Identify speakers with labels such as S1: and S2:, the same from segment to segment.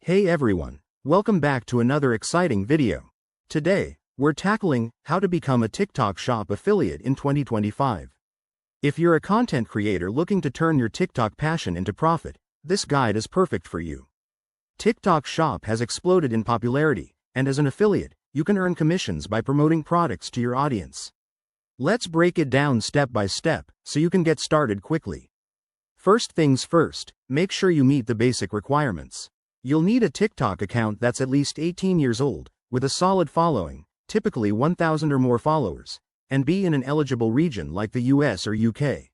S1: Hey everyone, welcome back to another exciting video. Today, we're tackling how to become a TikTok Shop affiliate in 2025. If you're a content creator looking to turn your TikTok passion into profit, this guide is perfect for you. TikTok Shop has exploded in popularity, and as an affiliate, you can earn commissions by promoting products to your audience. Let's break it down step by step, so you can get started quickly. First things first, make sure you meet the basic requirements. You'll need a TikTok account that's at least 18 years old, with a solid following, typically 1,000 or more followers, and be in an eligible region like the US or UK.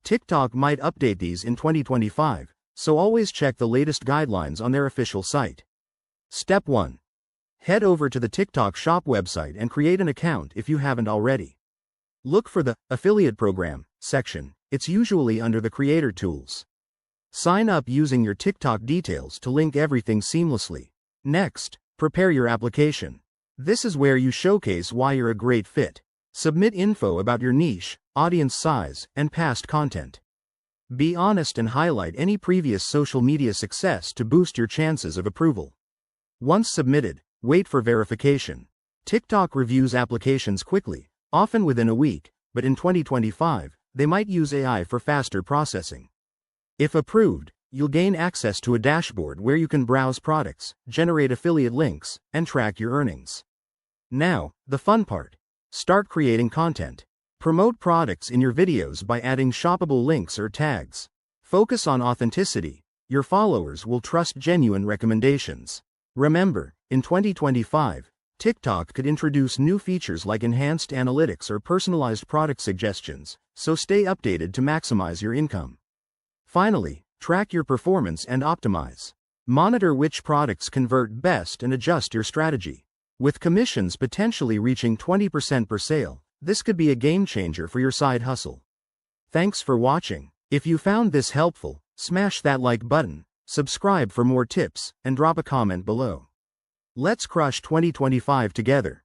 S1: TikTok might update these in 2025, so always check the latest guidelines on their official site. Step 1. Head over to the TikTok Shop website and create an account if you haven't already. Look for the Affiliate Program section. It's usually under the Creator Tools. Sign up using your TikTok details to link everything seamlessly. Next, prepare your application. This is where you showcase why you're a great fit. Submit info about your niche, audience size, and past content. Be honest and highlight any previous social media success to boost your chances of approval. Once submitted, wait for verification. TikTok reviews applications quickly, often within a week, but in 2025, they might use AI for faster processing. If approved, you'll gain access to a dashboard where you can browse products, generate affiliate links, and track your earnings. Now, the fun part. Start creating content. Promote products in your videos by adding shoppable links or tags. Focus on authenticity. Your followers will trust genuine recommendations. Remember, in 2025, TikTok could introduce new features like enhanced analytics or personalized product suggestions, so stay updated to maximize your income. Finally, track your performance and optimize. Monitor which products convert best and adjust your strategy. With commissions potentially reaching 20% per sale, this could be a game changer for your side hustle. Thanks for watching. If you found this helpful, smash that like button, subscribe for more tips, and drop a comment below. Let's crush 2025 together.